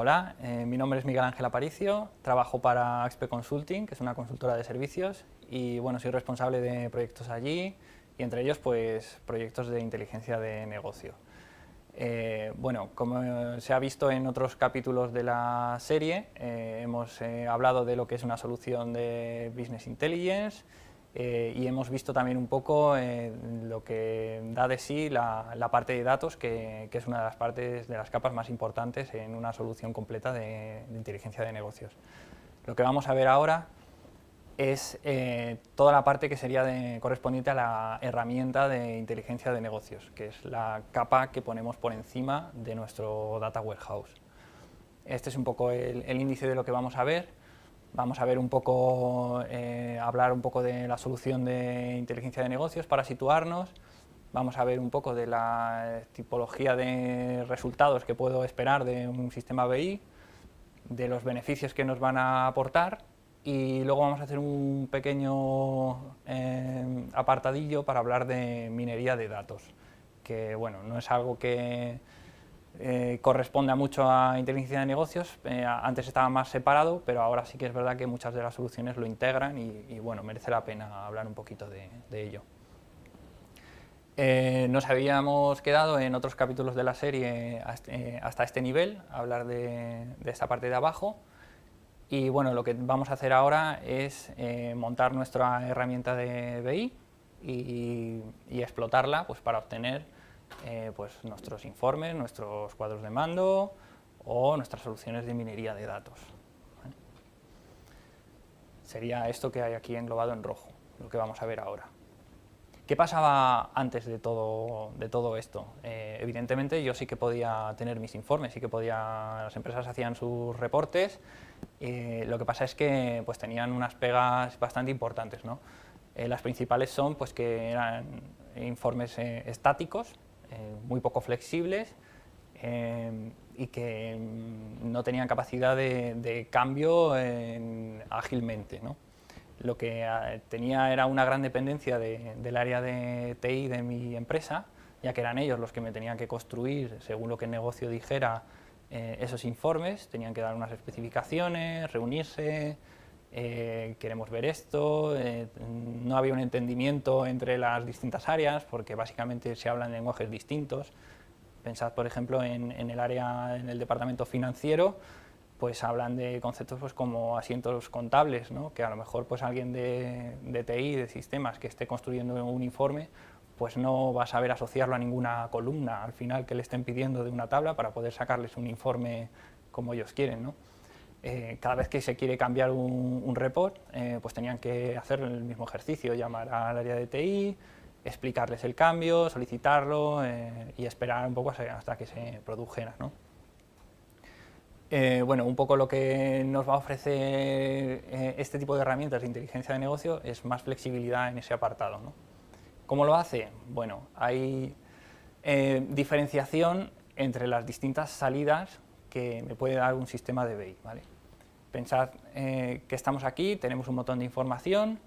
Hola, mi nombre es Miguel Ángel Aparicio, trabajo para Axpe Consulting, que es una consultora de servicios, y bueno, soy responsable de proyectos allí, y entre ellos pues proyectos de inteligencia de negocio. Bueno, como se ha visto en otros capítulos de la serie, hemos hablado de lo que es una solución de Business Intelligence y hemos visto también un poco lo que da de sí la parte de datos, que es una de las partes de las capas más importantes en una solución completa de inteligencia de negocios. Lo que vamos a ver ahora es toda la parte que sería correspondiente a la herramienta de inteligencia de negocios, que es la capa que ponemos por encima de nuestro Data Warehouse. Este es un poco el índice de lo que vamos a ver. Vamos a ver un poco, hablar un poco de la solución de inteligencia de negocios para situarnos. Vamos a ver un poco de la tipología de resultados que puedo esperar de un sistema BI, de los beneficios que nos van a aportar, y luego vamos a hacer un pequeño apartadillo para hablar de minería de datos, que bueno, no es algo que corresponde mucho a inteligencia de negocios. Antes estaba más separado, pero ahora sí que es verdad que muchas de las soluciones lo integran y bueno, merece la pena hablar un poquito de ello. Nos habíamos quedado en otros capítulos de la serie hasta este nivel, hablar de esta parte de abajo. Y bueno, lo que vamos a hacer ahora es montar nuestra herramienta de BI y explotarla pues, para obtener pues, nuestros informes, nuestros cuadros de mando o nuestras soluciones de minería de datos. ¿Vale? Sería esto que hay aquí englobado en rojo, lo que vamos a ver ahora. ¿Qué pasaba antes de todo esto? Evidentemente yo sí que podía tener mis informes, sí que las empresas hacían sus reportes, lo que pasa es que pues, tenían unas pegas bastante importantes, ¿no? Las principales son pues, que eran informes estáticos, muy poco flexibles y que no tenían capacidad de cambio ágilmente, ¿no? Lo que tenía era una gran dependencia del área de TI de mi empresa, ya que eran ellos los que me tenían que construir, según lo que el negocio dijera, esos informes. Tenían que dar unas especificaciones, reunirse, queremos ver esto. No había un entendimiento entre las distintas áreas, porque básicamente se hablan lenguajes distintos. Pensad, por ejemplo, en el departamento financiero, pues hablan de conceptos pues, como asientos contables, ¿no? Que a lo mejor pues, alguien de TI, de sistemas, que esté construyendo un informe, pues no va a saber asociarlo a ninguna columna al final que le estén pidiendo de una tabla para poder sacarles un informe como ellos quieren, ¿no? Cada vez que se quiere cambiar un report, pues tenían que hacer el mismo ejercicio, llamar al área de TI, explicarles el cambio, solicitarlo y esperar un poco hasta que se produjera, ¿no? Bueno, un poco lo que nos va a ofrecer este tipo de herramientas de inteligencia de negocio es más flexibilidad en ese apartado, ¿no? ¿Cómo lo hace? Bueno, hay diferenciación entre las distintas salidas que me puede dar un sistema de BI, ¿vale? Pensad que estamos aquí, tenemos un montón de información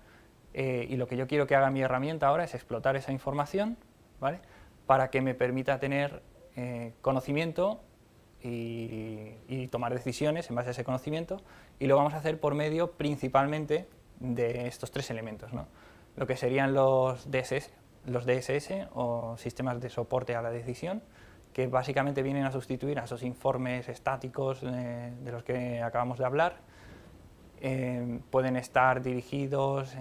y lo que yo quiero que haga mi herramienta ahora es explotar esa información, ¿vale? Para que me permita tener conocimiento y tomar decisiones en base a ese conocimiento, y lo vamos a hacer por medio principalmente de estos tres elementos, ¿no? Lo que serían los DSS o sistemas de soporte a la decisión, que básicamente vienen a sustituir a esos informes estáticos de los que acabamos de hablar. Pueden estar dirigidos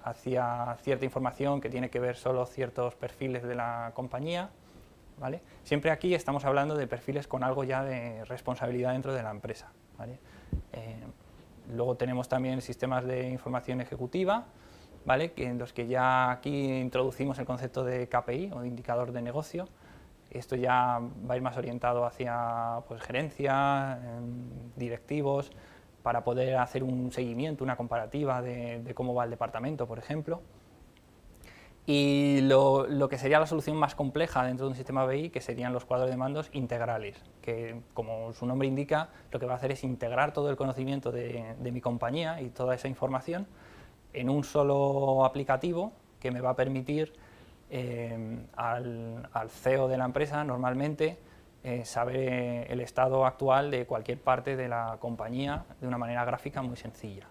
hacia cierta información que tiene que ver solo ciertos perfiles de la compañía, ¿vale? Siempre aquí estamos hablando de perfiles con algo ya de responsabilidad dentro de la empresa, ¿vale? Luego tenemos también sistemas de información ejecutiva, ¿vale? En los que ya aquí introducimos el concepto de KPI o de indicador de negocio. Esto ya va a ir más orientado hacia pues, gerencia, directivos, para poder hacer un seguimiento, una comparativa de cómo va el departamento, por ejemplo. Y lo que sería la solución más compleja dentro de un sistema BI, que serían los cuadros de mandos integrales, que como su nombre indica, lo que va a hacer es integrar todo el conocimiento de mi compañía y toda esa información en un solo aplicativo que me va a permitir al CEO de la empresa normalmente saber el estado actual de cualquier parte de la compañía de una manera gráfica muy sencilla.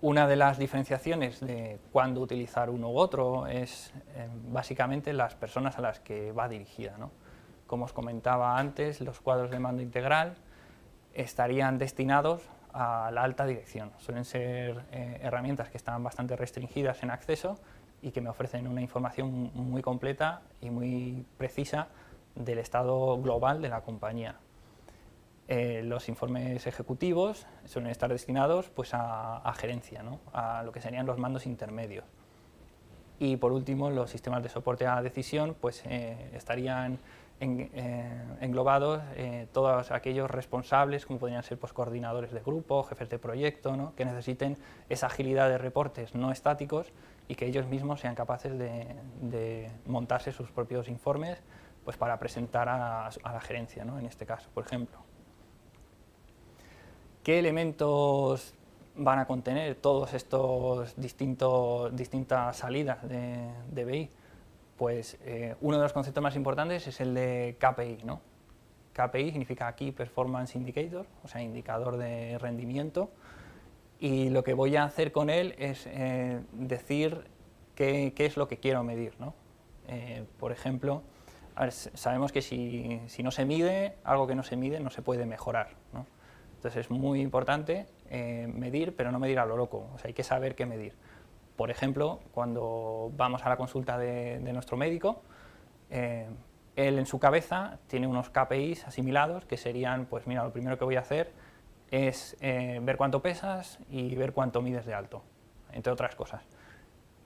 Una de las diferenciaciones de cuándo utilizar uno u otro es básicamente las personas a las que va dirigida, ¿no? Como os comentaba antes, los cuadros de mando integral estarían destinados a la alta dirección. Suelen ser herramientas que están bastante restringidas en acceso y que me ofrecen una información muy completa y muy precisa del estado global de la compañía. Los informes ejecutivos suelen estar destinados pues, a gerencia, ¿no? A lo que serían los mandos intermedios. Y por último, los sistemas de soporte a la decisión pues, estarían englobados todos aquellos responsables, como podrían ser pues, coordinadores de grupo, jefes de proyecto, ¿no? Que necesiten esa agilidad de reportes no estáticos y que ellos mismos sean capaces de montarse sus propios informes pues, para presentar a la gerencia, ¿no? En este caso, por ejemplo. ¿Qué elementos van a contener todos estos distintas salidas de BI? Pues uno de los conceptos más importantes es el de KPI, ¿no? KPI significa Key Performance Indicator, o sea, indicador de rendimiento, y lo que voy a hacer con él es decir qué es lo que quiero medir, ¿no? Por ejemplo, a ver, sabemos que si no se mide, algo que no se mide no se puede mejorar, ¿no? Entonces es muy importante medir, pero no medir a lo loco, o sea, hay que saber qué medir. Por ejemplo, cuando vamos a la consulta de nuestro médico, él en su cabeza tiene unos KPIs asimilados que serían, pues mira, lo primero que voy a hacer es ver cuánto pesas y ver cuánto mides de alto, entre otras cosas.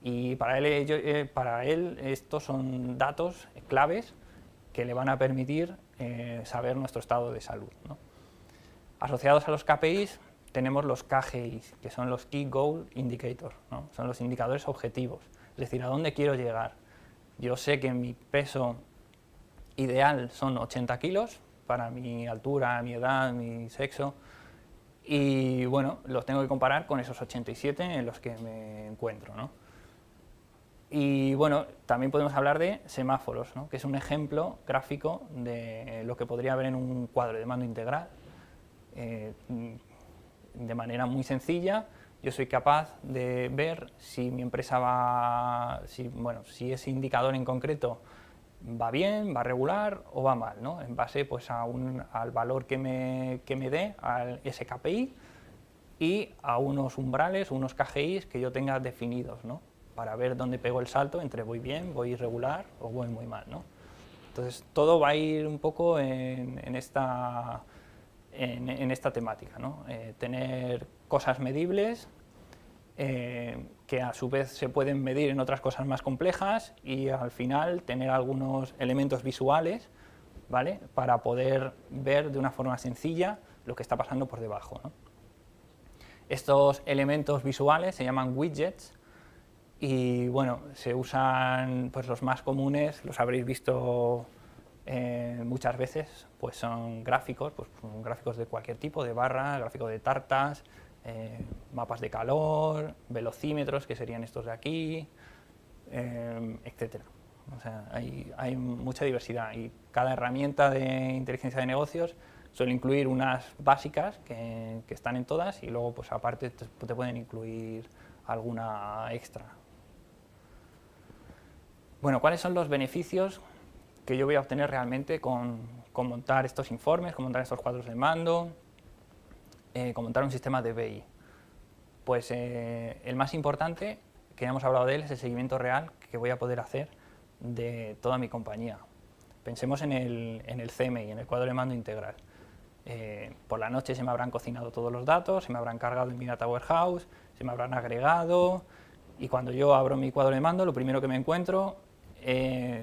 Y para él estos son datos claves que le van a permitir saber nuestro estado de salud, ¿no? Asociados a los KPIs tenemos los KGIs, que son los Key Goal Indicators, ¿no? Son los indicadores objetivos, es decir, a dónde quiero llegar. Yo sé que mi peso ideal son 80 kilos para mi altura, mi edad, mi sexo, y bueno, los tengo que comparar con esos 87 en los que me encuentro, ¿no? Y bueno, también podemos hablar de semáforos, ¿no? Que es un ejemplo gráfico de lo que podría haber en un cuadro de mando integral. De manera muy sencilla, yo soy capaz de ver si mi empresa va, si ese indicador en concreto va bien, va regular o va mal, ¿no? En base pues, al valor que me dé, a ese KPI y a unos umbrales, unos KGIs que yo tenga definidos, ¿no? Para ver dónde pego el salto entre voy bien, voy irregular o voy muy mal, ¿no? Entonces todo va a ir un poco en esta temática, ¿no? Tener cosas medibles que a su vez se pueden medir en otras cosas más complejas y al final tener algunos elementos visuales, ¿vale? Para poder ver de una forma sencilla lo que está pasando por debajo, ¿no? Estos elementos visuales se llaman widgets y bueno, se usan pues, los más comunes, los habréis visto muchas veces, pues son gráficos, pues gráficos de cualquier tipo, de barra, gráficos de tartas, mapas de calor, velocímetros, que serían estos de aquí, etcétera. O sea, hay mucha diversidad y cada herramienta de inteligencia de negocios suele incluir unas básicas que están en todas y luego pues aparte te pueden incluir alguna extra. Bueno, ¿cuáles son los beneficios que yo voy a obtener realmente con montar estos informes, con montar estos cuadros de mando, con montar un sistema de BI? Pues el más importante, que ya hemos hablado de él, es el seguimiento real que voy a poder hacer de toda mi compañía. Pensemos en el CMI, en el cuadro de mando integral. Por la noche se me habrán cocinado todos los datos, se me habrán cargado en mi Data Warehouse, se me habrán agregado, y cuando yo abro mi cuadro de mando, lo primero que me encuentro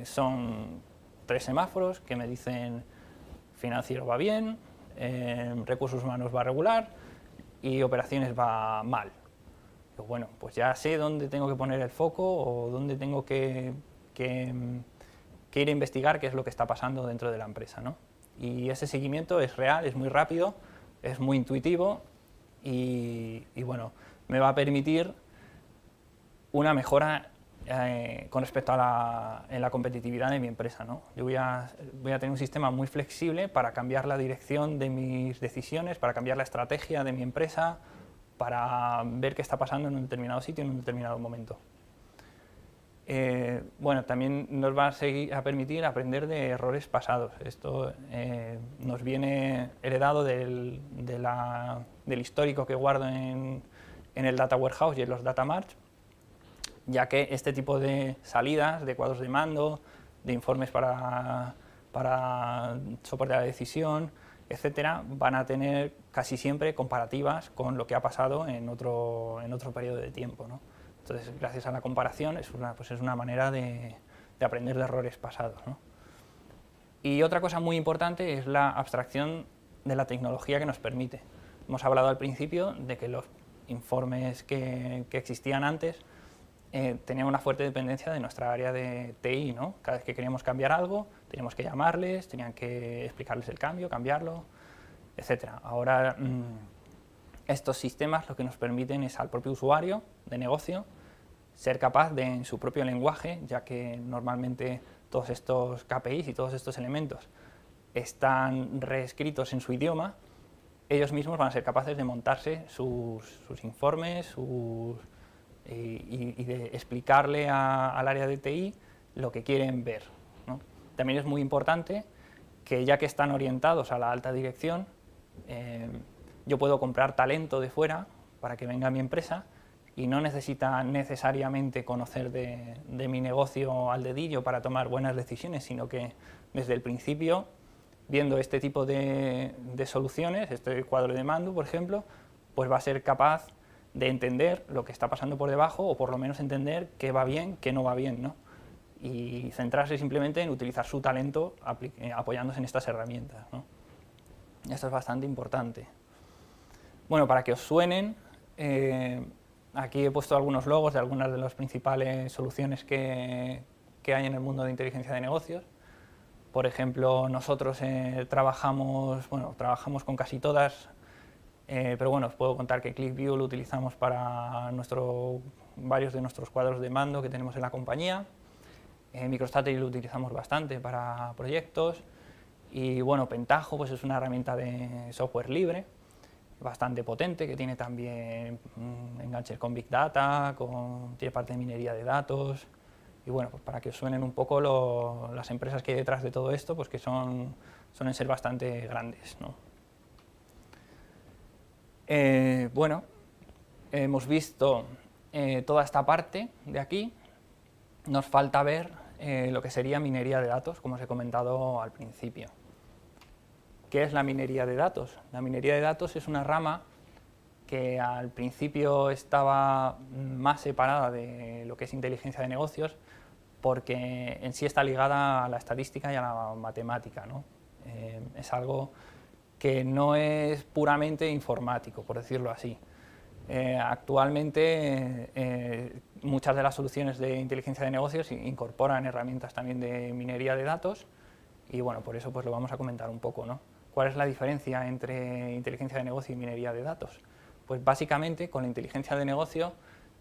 son 3 semáforos que me dicen financiero va bien, recursos humanos va regular y operaciones va mal. Pues bueno, pues ya sé dónde tengo que poner el foco o dónde tengo que ir a investigar qué es lo que está pasando dentro de la empresa, ¿no? Y ese seguimiento es real, es muy rápido, es muy intuitivo y bueno, me va a permitir una mejora con respecto a la competitividad de mi empresa, ¿no? Yo voy a tener un sistema muy flexible para cambiar la dirección de mis decisiones, para cambiar la estrategia de mi empresa, para ver qué está pasando en un determinado sitio en un determinado momento. Bueno, también nos va a permitir aprender de errores pasados. Esto nos viene heredado del histórico que guardo en el Data Warehouse y en los Data Marts, ya que este tipo de salidas, de cuadros de mando, de informes para soporte a la decisión, etcétera, van a tener casi siempre comparativas con lo que ha pasado en otro periodo de tiempo, ¿no? Entonces, gracias a la comparación, es una manera de aprender de errores pasados, ¿no? Y otra cosa muy importante es la abstracción de la tecnología que nos permite. Hemos hablado al principio de que los informes que existían antes tenían una fuerte dependencia de nuestra área de TI, ¿no? Cada vez que queríamos cambiar algo, teníamos que llamarles, tenían que explicarles el cambio, cambiarlo, etc. Ahora, estos sistemas lo que nos permiten es al propio usuario de negocio ser capaz de, en su propio lenguaje, ya que normalmente todos estos KPIs y todos estos elementos están reescritos en su idioma, ellos mismos van a ser capaces de montarse sus informes y de explicarle al área de TI lo que quieren ver, ¿no? También es muy importante que, ya que están orientados a la alta dirección, yo puedo comprar talento de fuera para que venga a mi empresa y no necesita necesariamente conocer de mi negocio al dedillo para tomar buenas decisiones, sino que desde el principio, viendo este tipo de soluciones, este cuadro de mando, por ejemplo, pues va a ser capaz de entender lo que está pasando por debajo, o por lo menos entender qué va bien, qué no va bien, ¿no? Y centrarse simplemente en utilizar su talento apoyándose en estas herramientas, ¿no? Esto es bastante importante. Bueno, para que os suenen, aquí he puesto algunos logos de algunas de las principales soluciones que hay en el mundo de inteligencia de negocios. Por ejemplo, nosotros trabajamos con casi todas, pero bueno, os puedo contar que ClickView lo utilizamos para varios de nuestros cuadros de mando que tenemos en la compañía. MicroStrategy lo utilizamos bastante para proyectos. Y bueno, Pentaho pues es una herramienta de software libre, bastante potente, que tiene también enganches con Big Data, tiene parte de minería de datos. Y bueno, pues para que os suenen un poco las empresas que hay detrás de todo esto, pues que suelen ser bastante grandes, ¿no? Bueno, hemos visto toda esta parte de aquí. Nos falta ver lo que sería minería de datos, como os he comentado al principio. ¿Qué es la minería de datos? La minería de datos es una rama que al principio estaba más separada de lo que es inteligencia de negocios, porque en sí está ligada a la estadística y a la matemática, ¿no? Es algo que no es puramente informático, por decirlo así. Actualmente muchas de las soluciones de inteligencia de negocios incorporan herramientas también de minería de datos, y bueno, por eso pues lo vamos a comentar un poco, ¿no? ¿Cuál es la diferencia entre inteligencia de negocio y minería de datos? Pues básicamente con la inteligencia de negocio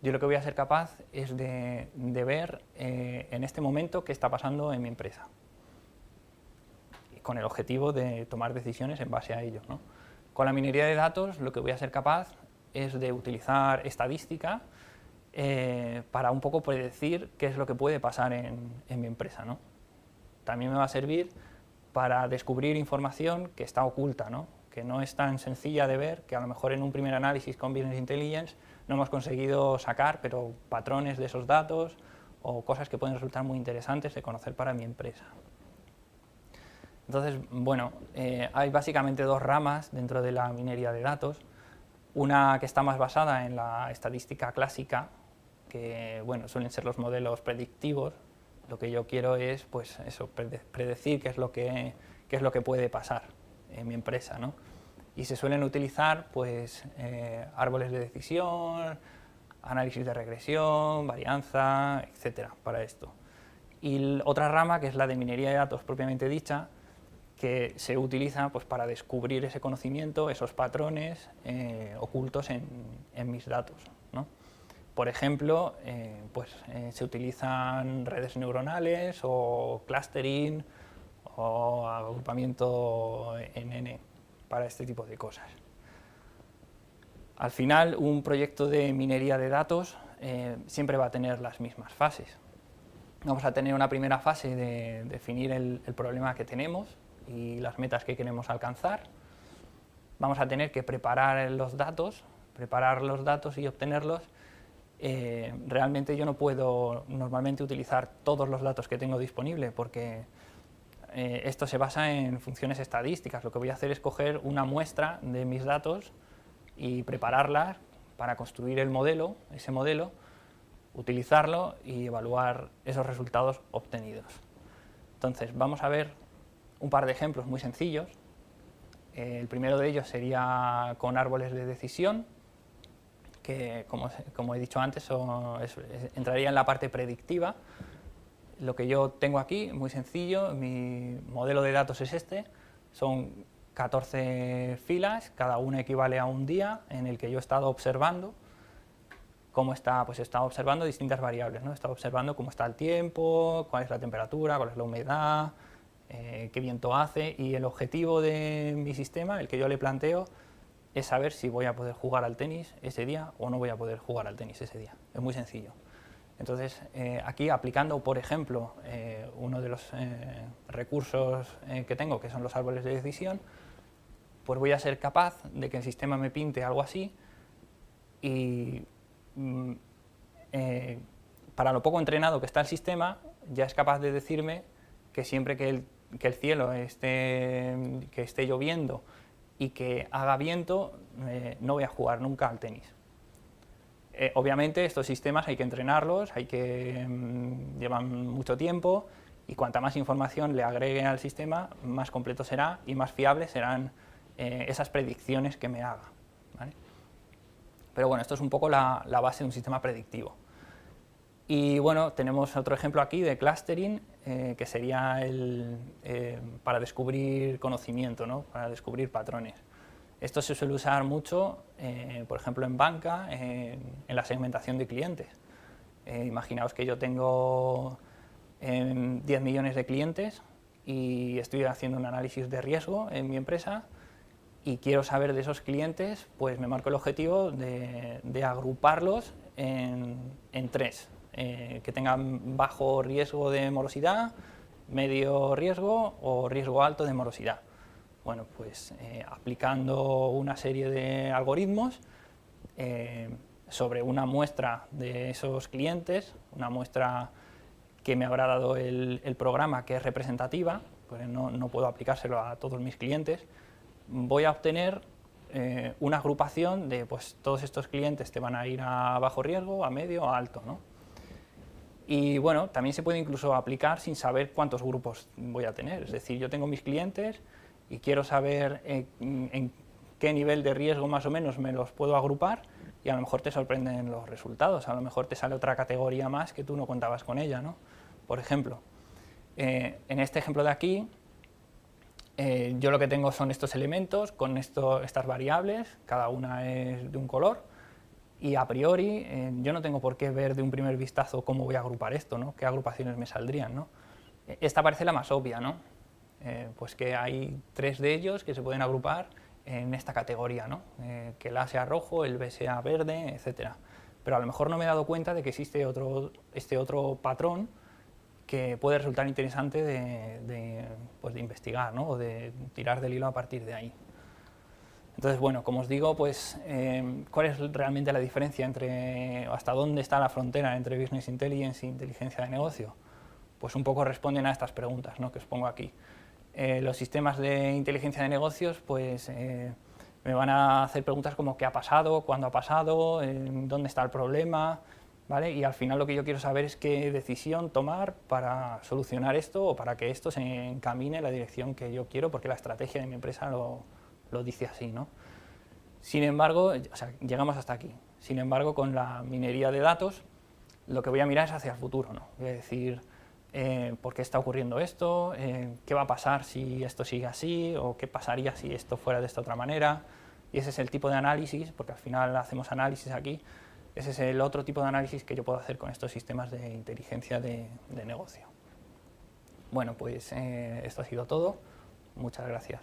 yo lo que voy a ser capaz es de ver en este momento qué está pasando en mi empresa, con el objetivo de tomar decisiones en base a ello, ¿no? Con la minería de datos lo que voy a ser capaz es de utilizar estadística para un poco predecir qué es lo que puede pasar en mi empresa, ¿no? También me va a servir para descubrir información que está oculta, ¿no? Que no es tan sencilla de ver, que a lo mejor en un primer análisis con Business Intelligence no hemos conseguido sacar, pero patrones de esos datos o cosas que pueden resultar muy interesantes de conocer para mi empresa. Entonces, bueno, hay básicamente dos ramas dentro de la minería de datos. Una que está más basada en la estadística clásica, que bueno, suelen ser los modelos predictivos. Lo que yo quiero es pues eso, predecir qué es lo que puede pasar en mi empresa, ¿no? Y se suelen utilizar pues árboles de decisión, análisis de regresión, varianza, etcétera, para esto. Y otra rama, que es la de minería de datos propiamente dicha, que se utiliza pues para descubrir ese conocimiento, esos patrones ocultos en mis datos, ¿no? por ejemplo, se utilizan redes neuronales o clustering o agrupamiento en N para este tipo de cosas. Al final, un proyecto de minería de datos siempre va a tener las mismas fases. Vamos a tener una primera fase de definir el problema que tenemos y las metas que queremos alcanzar. Vamos a tener que preparar los datos y obtenerlos. Realmente yo no puedo normalmente utilizar todos los datos que tengo disponibles porque esto se basa en funciones estadísticas. Lo que voy a hacer es coger una muestra de mis datos y prepararlas para construir el modelo, ese modelo, utilizarlo y evaluar esos resultados obtenidos. Entonces, vamos a ver un par de ejemplos muy sencillos. El primero de ellos sería con árboles de decisión, que como he dicho antes, entraría en la parte predictiva. Lo que yo tengo aquí, muy sencillo, mi modelo de datos es este, son 14 filas, cada una equivale a un día en el que yo he estado observando cómo está, pues he estado observando distintas variables, ¿no? He estado observando cómo está el tiempo, cuál es la temperatura, cuál es la humedad, qué viento hace, y el objetivo de mi sistema, el que yo le planteo, es saber si voy a poder jugar al tenis ese día o no voy a poder jugar al tenis ese día. Es muy sencillo. Entonces, aquí aplicando, por ejemplo, uno de los recursos que tengo, que son los árboles de decisión, pues voy a ser capaz de que el sistema me pinte algo así y para lo poco entrenado que está el sistema, ya es capaz de decirme que siempre que el cielo esté lloviendo y que haga viento, no voy a jugar nunca al tenis. Obviamente estos sistemas hay que entrenarlos, llevan mucho tiempo y cuanta más información le agregue al sistema, más completo será y más fiables serán esas predicciones que me haga, ¿vale? Pero bueno, esto es un poco la base de un sistema predictivo. Y bueno, tenemos otro ejemplo aquí de clustering, que sería para descubrir conocimiento, ¿no? Para descubrir patrones. Esto se suele usar mucho, por ejemplo, en banca, en la segmentación de clientes. Imaginaos que yo tengo 10 millones de clientes y estoy haciendo un análisis de riesgo en mi empresa y quiero saber de esos clientes, pues me marco el objetivo de agruparlos en tres, que tengan bajo riesgo de morosidad, medio riesgo o riesgo alto de morosidad. Bueno, pues aplicando una serie de algoritmos sobre una muestra de esos clientes, una muestra que me habrá dado el programa que es representativa, pues no puedo aplicárselo a todos mis clientes, voy a obtener una agrupación de pues todos estos clientes te van a ir a bajo riesgo, a medio, a alto, ¿no? Y bueno, también se puede incluso aplicar sin saber cuántos grupos voy a tener, es decir, yo tengo mis clientes y quiero saber en qué nivel de riesgo más o menos me los puedo agrupar y a lo mejor te sorprenden los resultados, a lo mejor te sale otra categoría más que tú no contabas con ella, ¿no? Por ejemplo, en este ejemplo de aquí, yo lo que tengo son estos elementos con estas variables, cada una es de un color, y a priori yo no tengo por qué ver de un primer vistazo cómo voy a agrupar esto, ¿no? Qué agrupaciones me saldrían, ¿no? Esta parece la más obvia, ¿no? Pues que hay 3 de ellos que se pueden agrupar en esta categoría, ¿no? Que el A sea rojo, el B sea verde, etc. Pero a lo mejor no me he dado cuenta de que existe este otro patrón que puede resultar interesante de investigar, ¿no? O de tirar del hilo a partir de ahí. Entonces, bueno, como os digo, pues, ¿cuál es realmente la diferencia hasta dónde está la frontera entre Business Intelligence e inteligencia de negocio? Pues un poco responden a estas preguntas, ¿no? Que os pongo aquí. Los sistemas de inteligencia de negocios, pues, me van a hacer preguntas como ¿qué ha pasado?, ¿cuándo ha pasado?, ¿dónde está el problema?, ¿vale? Y al final lo que yo quiero saber es qué decisión tomar para solucionar esto o para que esto se encamine en la dirección que yo quiero, porque la estrategia de mi empresa lo dice así, ¿no? Sin embargo, o sea, llegamos hasta aquí. Sin embargo, con la minería de datos, lo que voy a mirar es hacia el futuro, ¿no? Voy a decir por qué está ocurriendo esto, qué va a pasar si esto sigue así, o qué pasaría si esto fuera de esta otra manera. Y ese es el tipo de análisis, porque al final hacemos análisis aquí, Ese es el otro tipo de análisis que yo puedo hacer con estos sistemas de inteligencia de negocio. Bueno, pues esto ha sido todo. Muchas gracias.